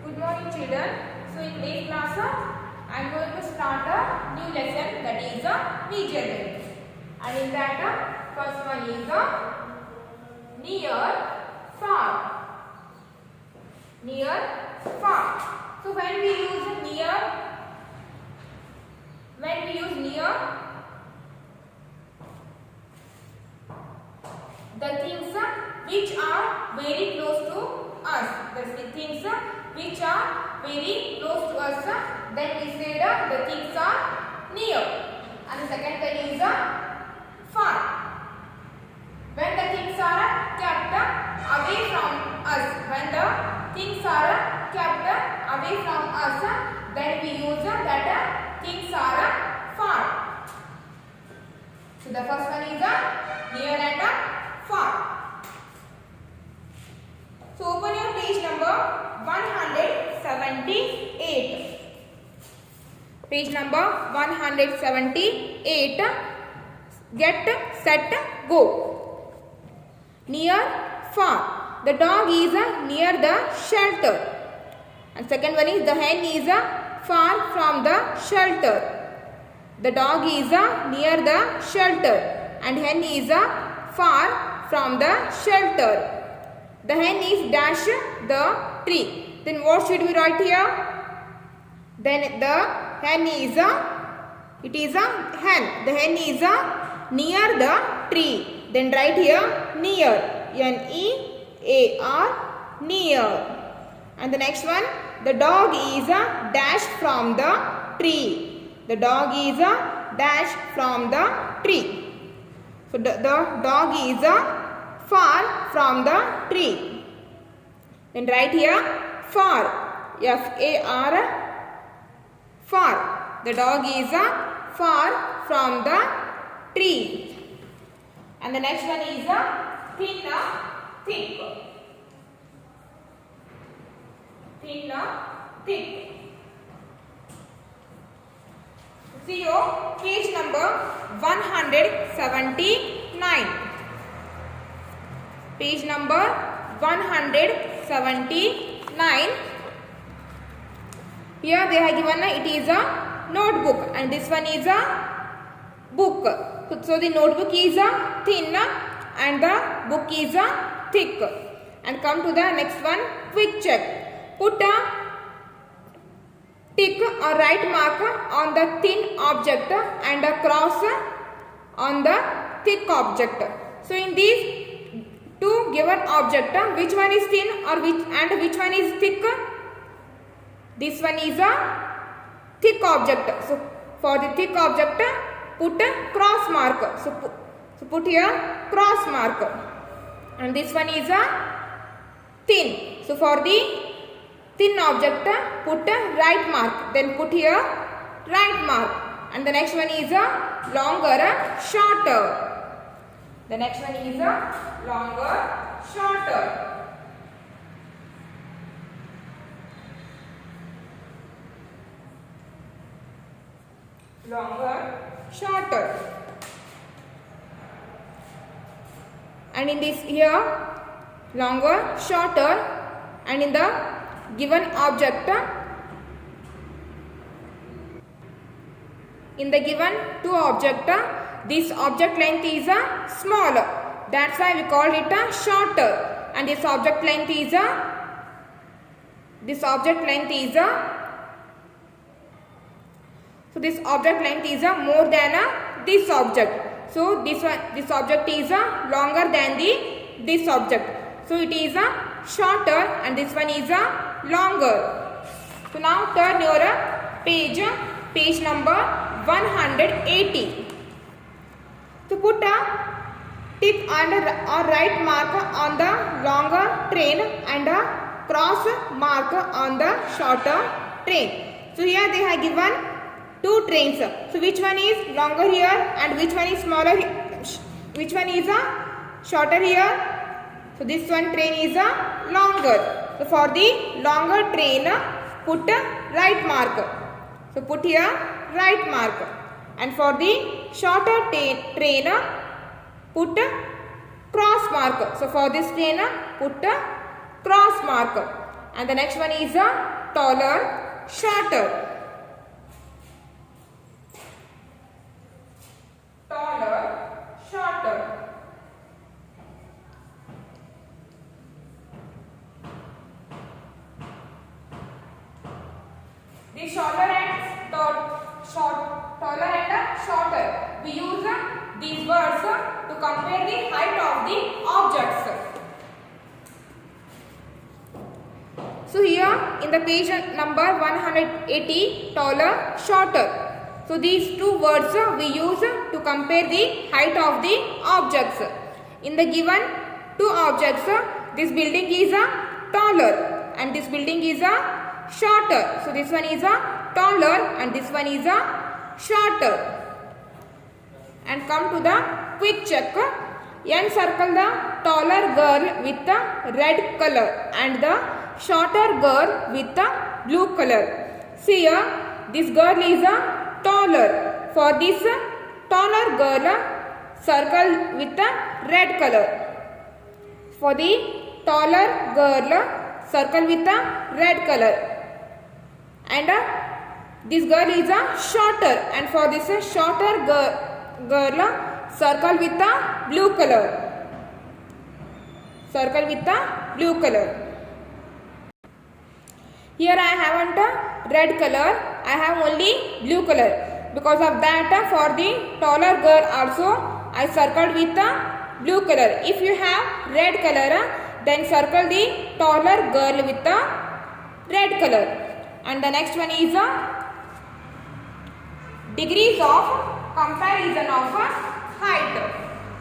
Good morning children. So in today's class I am going to start a new lesson, that is measurement. And in that first one is near, far. Near, far. So when we use near, the things which are very close to us, the things which are very close to us, then we say the things are near. And the second one is far. When the things are kept away from us, then we use that things are far. So the first one is near and far. So open your page number 178. Page number 178. Get, set, go. Near, far. The dog is near the shelter. And second one is the hen is far from the shelter. The dog is near the shelter and hen is far from the shelter. The hen is dash the tree. Then what should we write here? Then the hen is it is a hen. The hen is near the tree. Then write here near. N-E-A-R, near. And the next one, the dog is dashed from the tree. The dog is dashed from the tree. So the dog is far from the tree. Then write here far. F-A-R, far. The dog is far from the tree. And the next one is thin, thick. Thin, thick. See your page number 179. Page number 179. Here they have given it is a notebook and this one is a book. So the notebook is thin and the book is thick. And come to the next one, quick check. Put a tick or right mark on the thin object and a cross on the thick object. So in these two given object, which one is thin or which one is thick? This one is a thick object. So for the thick object, put a cross mark. So put here cross mark. And this one is a thin. So for the thin object, put a right mark. Then put here right mark. And the next one is a longer, shorter. The next one is a longer, shorter. Longer, shorter. And in this here, longer, shorter, and in the given object, in the given two object, this object length is smaller. That's why we call it a shorter. And this object length is so this object length is more than this object. So this object is longer than this object. So it is shorter and this one is longer. So now turn your page number 180. To put a tick and or right mark on the longer train and a cross mark on the shorter train. So here they have given two trains. So which one is longer here and which one is smaller? Which one is shorter here? So this one train is longer. So for the longer train, put a right mark. So put here right mark. And for the shorter train, put a cross mark. So for this train, put a cross mark. And the next one is taller, shorter. Taller, shorter. The shorter and taller and shorter. We use these words to compare the height of the objects. So here in the page number 180, taller, shorter. So these two words we use to compare the height of the objects. In the given two objects, this building is taller and this building is shorter. So this one is taller and this one is shorter. And come to the quick check. N circle the taller girl with the red color and the shorter girl with the blue color. See here, this girl is taller. For this taller girl, circle with the red color. For the taller girl, circle with the red color. And this girl is shorter. And for this shorter girl, circle with the blue color. Circle with the blue color. Here I haven't red color, I have only blue color. Because of that, for the taller girl also, I circled with the blue color. If you have red color, then circle the taller girl with the red color. And the next one is degrees of comparison of height.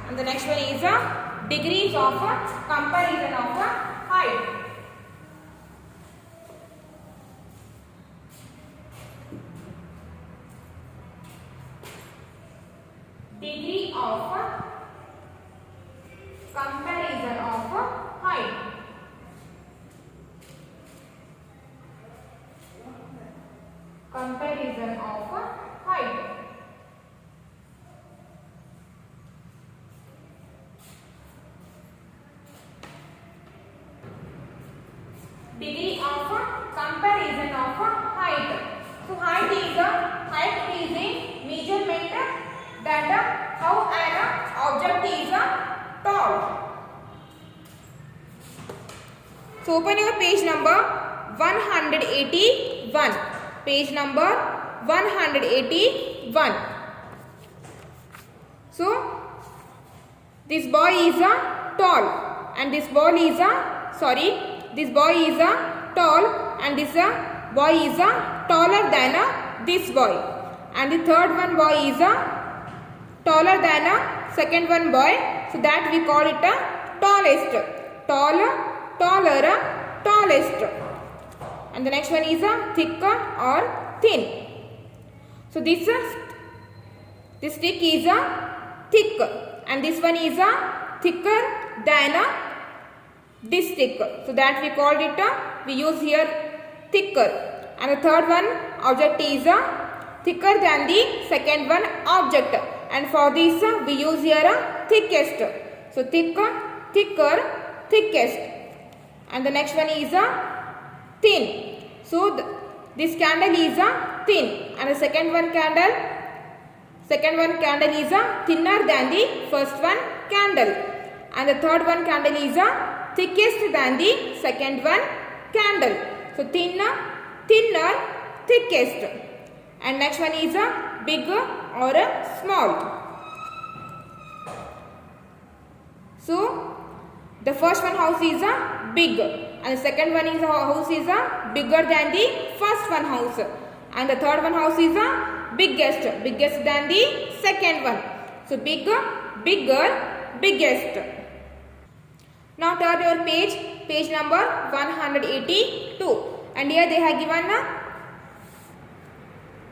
And the next one is degrees of comparison of height. Degree of comparison of height. Comparison of height. Degree of comparison of height. So height is a measurement that how an object is tall. So open your page number 181. Page number 181. So this boy is tall and this boy is this boy is tall and this boy is taller than this boy, and the third one boy is taller than second one boy, so that we call it tallest. Taller, tallest. And the next one is thick or thin. So this stick is thick and this one is thicker than this stick. So that we called it, we use here thicker. And the third one object is thicker than the second one object. And for this we use here thickest. So thicker, thickest. And the next one is thin. So this candle is thin, and the second one candle is thinner than the first one candle, and the third one candle is thickest than the second one candle. So thinner, thickest. And next one is big or small. So the first one house is big, and the second one is house is bigger than the first one house, and the third one house is biggest than the second one. So bigger, biggest. Now turn your page number 182, and here they have given a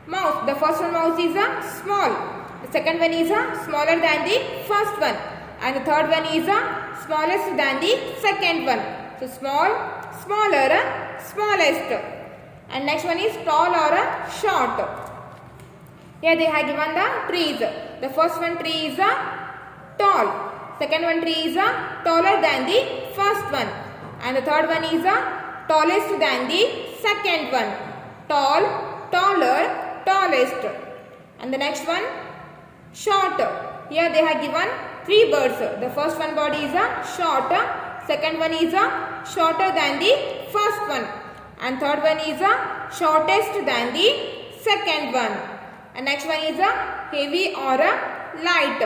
mouse. The first one mouse is small, the second one is smaller than the first one, and the third one is smallest than the second one. So small, smaller, smallest. And next one is tall or short. Here they have given the trees. The first one tree is tall. Second one tree is taller than the first one. And the third one is tallest than the second one. Tall, taller, tallest. And the next one, short. Here they have given three birds. The first one body is a short, second one is a shorter than the first one, and third one is a shortest than the second one, and next one is a heavy or a light.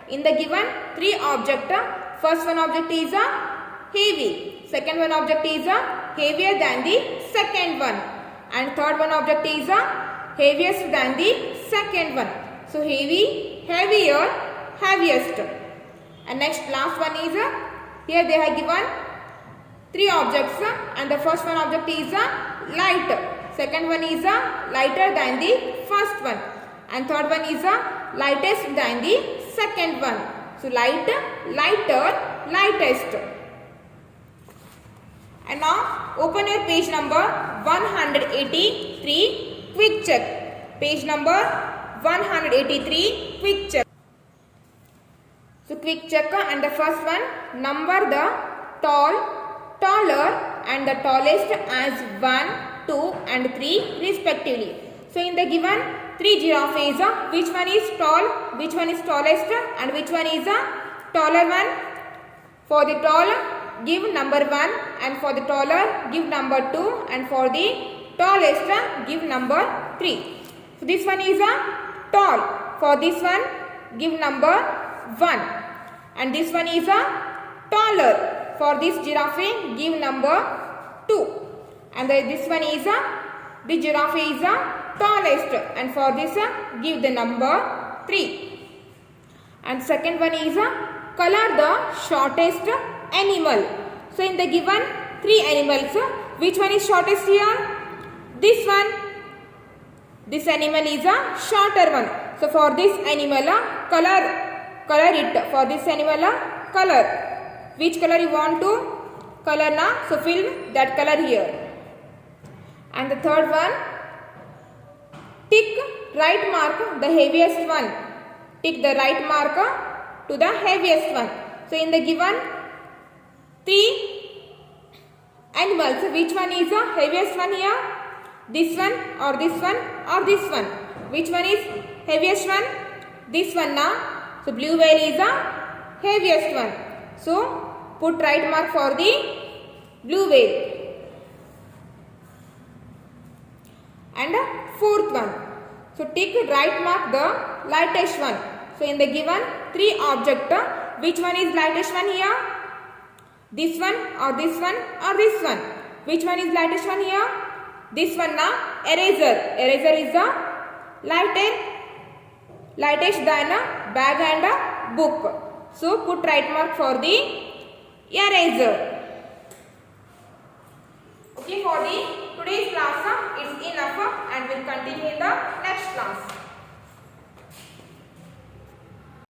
In the given three object, first one object is a heavy, second one object is a heavier than the second one, and third one object is a heaviest than the second one. So heavy, heavier, heaviest. And next last one is here they have given three objects, and the first one object is light, second one is lighter than the first one, and third one is lightest than the second one. So light, lighter, lightest. And now open your page number 183, quick check. Page number 183, quick check. So quick check, and the first one, number the tall, taller and the tallest as 1, 2 and 3 respectively. So in the given three giraffes, which one is tall, which one is tallest and which one is a taller one? For the tall, give number 1, and for the taller, give number 2, and for the tallest, give number 3. So this one is a tall. For this one, give number 1, and this one is a taller. For this giraffe, give number 2, and this one is the giraffe is tallest, and for this give the number 3. And second one is color the shortest animal. So in the given three animals, which one is shortest here? This one. This animal is a shorter one. So for this animal, color it. For this animal, color. Which color you want to color now? So fill that color here. And the third one, tick right mark the heaviest one. Tick the right mark to the heaviest one. So in the given three animals, which one is the heaviest one here? This one or this one or this one? Which one is heaviest one? This one now. So blue whale is the heaviest one. So put right mark for the blue whale. And fourth one. So tick right mark the lightest one. So in the given three object, which one is lightest one here? This one or this one or this one? Which one is lightest one here? This one now, eraser. Eraser is the lightest than a bag and a book. So put right mark for the eraser. Okay, for the today's class it's enough, and we'll continue in the next class.